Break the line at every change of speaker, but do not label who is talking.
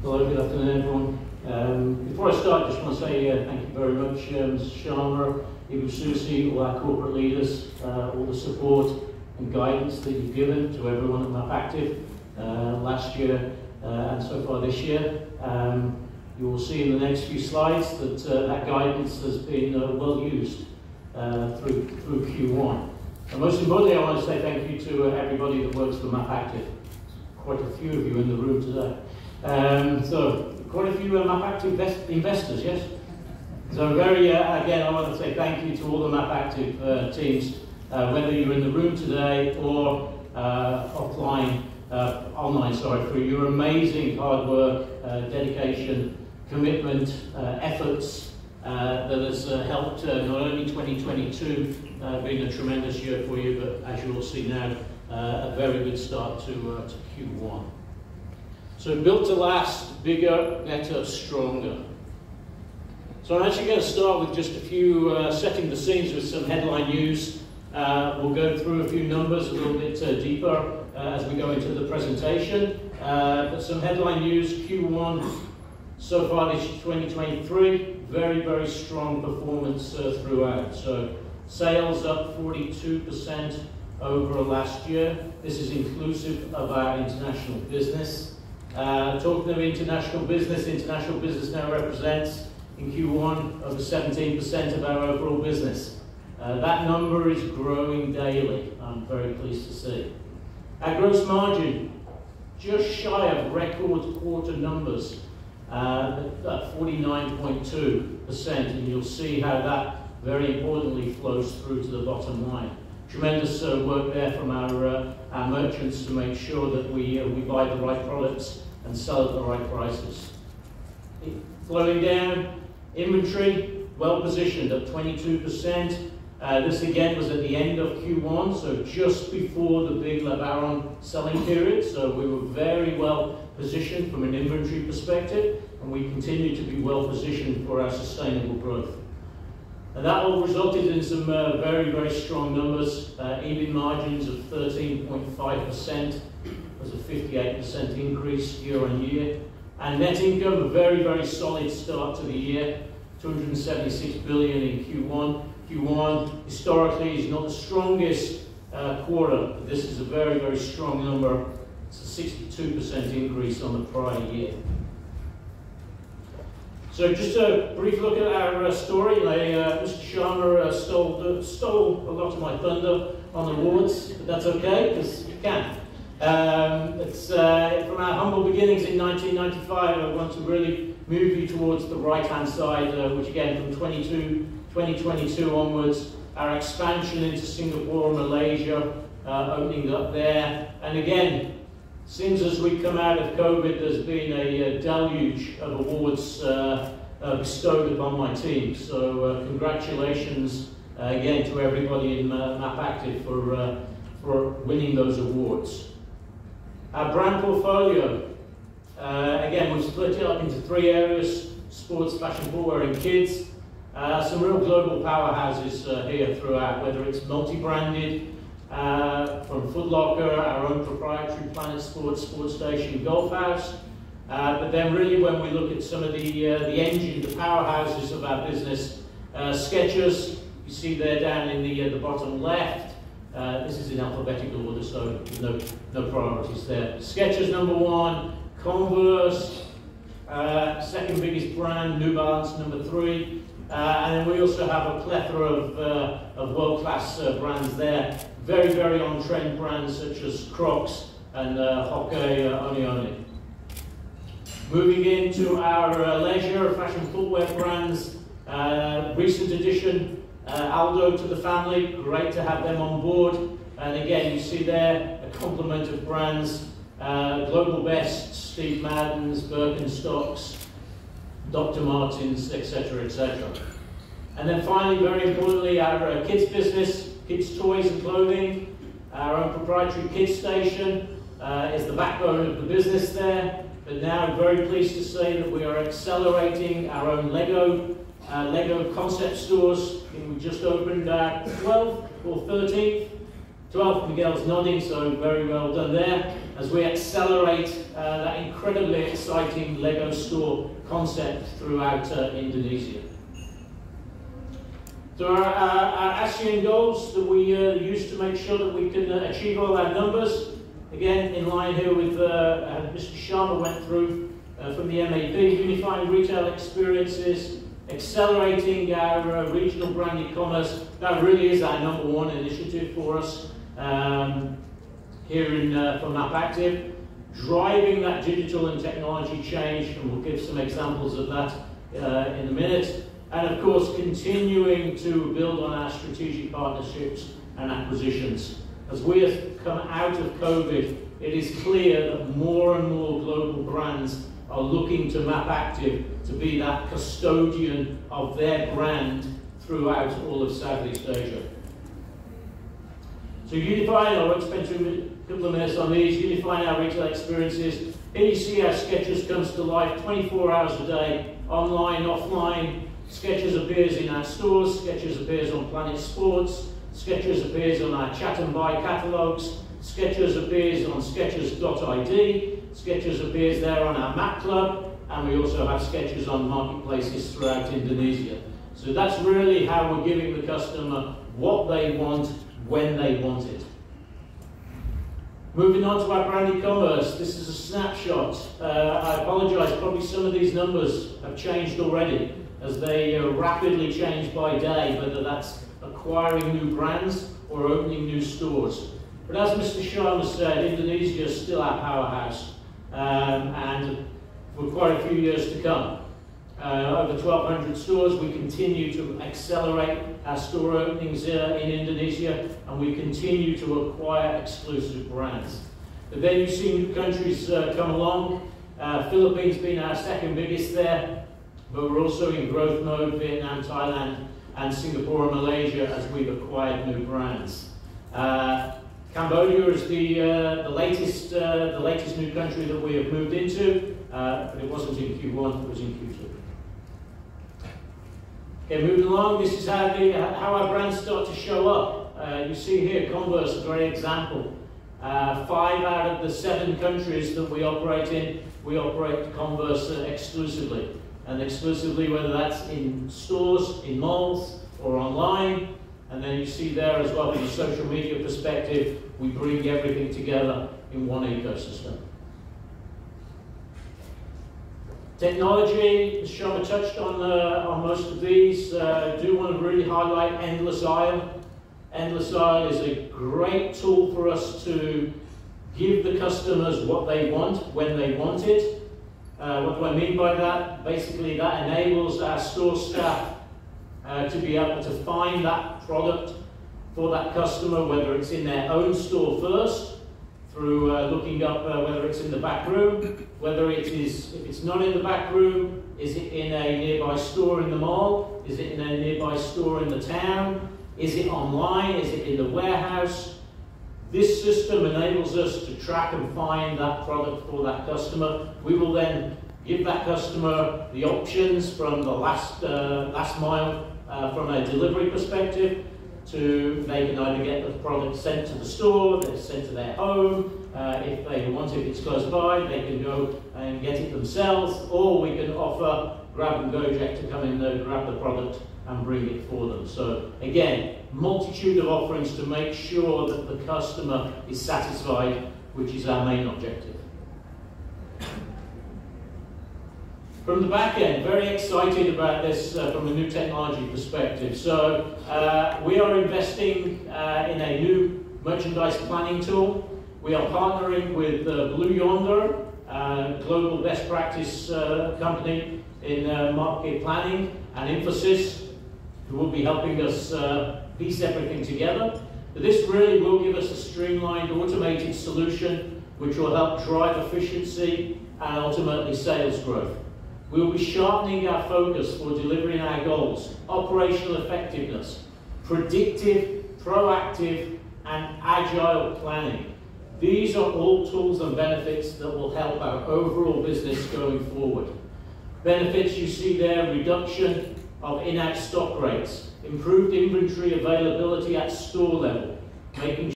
Hello, good afternoon everyone. Before I start, I just want to say thank you very much, Mr. Sharma, Ibu Susi, all our corporate leaders, all the support and guidance that you've given to everyone at MAP Active last year and so far this year. You will see in the next few slides that that guidance has been well used through Q1. And most importantly, I want to say thank you to everybody that works for MAP Active. Quite a few of you in the room today. So quite a few MAP Active investors, yes? So again, I want to say thank you to all the MAP Active teams, whether you're in the room today or online, for your amazing hard work, dedication, commitment, efforts that has helped not only 2022 being a tremendous year for you, but as you will see now, a very good start to Q1. So built to last, bigger, better, stronger. So I'm actually going to start with just a few setting the scenes with some headline news. We'll go through a few numbers a little bit deeper as we go into the presentation. But some headline news, Q1 so far this 2023, very, very strong performance throughout. So sales up 42% over last year. This is inclusive of our international business. Talking of international business now represents in Q1 over 17% of our overall business. That number is growing daily, I'm very pleased to see. Our gross margin, just shy of record quarter numbers, at 49.2%, and you'll see how that very importantly flows through to the bottom line. Tremendous work there from our merchants to make sure that we buy the right products and sell at the right prices. Flowing down, inventory, well positioned at 22%. This again was at the end of Q1, so just before the big Lebaran selling period. So we were very well positioned from an inventory perspective, and we continue to be well positioned for our sustainable growth. And that all resulted in some very, very strong numbers. EBIT margins of 13.5%, was a 58% increase year on year. And net income, a very, very solid start to the year, 276 billion in Q1. Q1 historically is not the strongest quarter, but this is a very, very strong number. It's a 62% increase on the prior year. So just a brief look at our story. Mr. Sharma stole a lot of my thunder on awards, but that's okay, because you can. It's from our humble beginnings in 1995, I want to really move you towards the right-hand side, which again, from 2022 onwards, our expansion into Singapore, Malaysia, opening up there. And again, seems as we come out of COVID, there's been a deluge of awards bestowed upon my team. So congratulations again to everybody in MAP Active for winning those awards. Our brand portfolio, again, we've split it up into three areas: sports, fashion, footwear, and kids. Some real global powerhouses here throughout, whether it's multi-branded, from Foot Locker, our own proprietary Planet Sports, Sports Station, Golf House. But then really when we look at some of the engine, the powerhouses of our business, Skechers, you see there down in the bottom left. This is in alphabetical order, so no priorities there. Skechers number one, Converse, second biggest brand, New Balance number three. And then we also have a plethora of world-class brands there. Very, very on-trend brands such as Crocs and Hockey Oni. Moving into our leisure fashion footwear brands, recent addition, Aldo to the family. Great to have them on board. And again, you see there a complement of brands, Global Best, Steve Madden's, Birkenstocks, Dr. Martens, etc., etc. And then finally, very importantly, our kids business, kids toys and clothing. Our own proprietary kids station is the backbone of the business there. But now I'm very pleased to say that we are accelerating our own Lego concept stores. We just opened our 12th or 13th 12, Miguel's nodding, so very well done there, as we accelerate that incredibly exciting Lego store concept throughout Indonesia. So our ASEAN goals that we use to make sure that we can achieve all our numbers, again in line here with Mr. Sharma went through from the MAP, unifying retail experiences, accelerating our regional brand e-commerce. That really is our #1 initiative for us here from Aktif. Driving that digital and technology change, and we'll give some examples of that in a minute. And of course, continuing to build on our strategic partnerships and acquisitions. As we have come out of COVID, it is clear that more and more global brands are looking to Aktif to be that custodian of their brand throughout all of Southeast Asia. So unifying, I won't spend a couple of minutes on these, unifying our retail experiences. Here you see how Skechers comes to life 24 hours a day, online, offline. Skechers appears in our stores, Skechers appears on Planet Sports, Skechers appears on our chat and buy catalogues, Skechers appears on Skechers.id, Skechers appears there on our Map Club, and we also have Skechers on marketplaces throughout Indonesia. So that's really how we're giving the customer what they want, when they want it. Moving on to our brand e-commerce, this is a snapshot. I apologise, probably some of these numbers have changed already as they rapidly change by day, whether that's acquiring new brands or opening new stores. But as Mr. Sharma said, Indonesia is still our powerhouse, and for quite a few years to come. Over 1,200 stores, we continue to accelerate our store openings in Indonesia, and we continue to acquire exclusive brands. But then you see new countries come along, Philippines being our second biggest there, but we're also in growth mode, Vietnam, Thailand, and Singapore and Malaysia as we've acquired new brands. Cambodia is the latest new country that we have moved into, but it wasn't in Q1, it was in Q2. Okay, moving along, this is how our brands start to show up. You see here Converse, a great example. 5 out of the 7 countries that we operate in, we operate Converse exclusively. And exclusively, whether that's in stores, in malls, or online. And then you see there as well, from a social media perspective, we bring everything together in one ecosystem. Technology, Sharma touched on most of these. I do want to really highlight Endless Aisle. Endless Aisle is a great tool for us to give the customers what they want, when they want it. What do I mean by that? Basically, that enables our store staff to be able to find that product for that customer, whether it's in their own store first, through looking up whether it's in the back room, whether it is, if it's not in the back room, is it in a nearby store in the mall, is it in a nearby store in the town, is it online, is it in the warehouse. This system enables us to track and find that product for that customer. We will then give that customer the options from the last mile from a delivery perspective. They can either get the product sent to the store, they're sent to their home. If they want it, it's close by, they can go and get it themselves, or we can offer grab and go Jack to come in there, grab the product and bring it for them. So again, multitude of offerings to make sure that the customer is satisfied, which is our main objective. From the back end, very excited about this from a new technology perspective. So we are investing in a new merchandise planning tool. We are partnering with Blue Yonder, global best practice company in market planning, and Infosys, who will be helping us piece everything together. But this really will give us a streamlined, automated solution which will help drive efficiency and ultimately sales growth. We will be sharpening our focus for delivering our goals, operational effectiveness, predictive, proactive, and agile planning. These are all tools and benefits that will help our overall business going forward. Benefits you see there: reduction of in-out stock rates, improved inventory availability at store level, making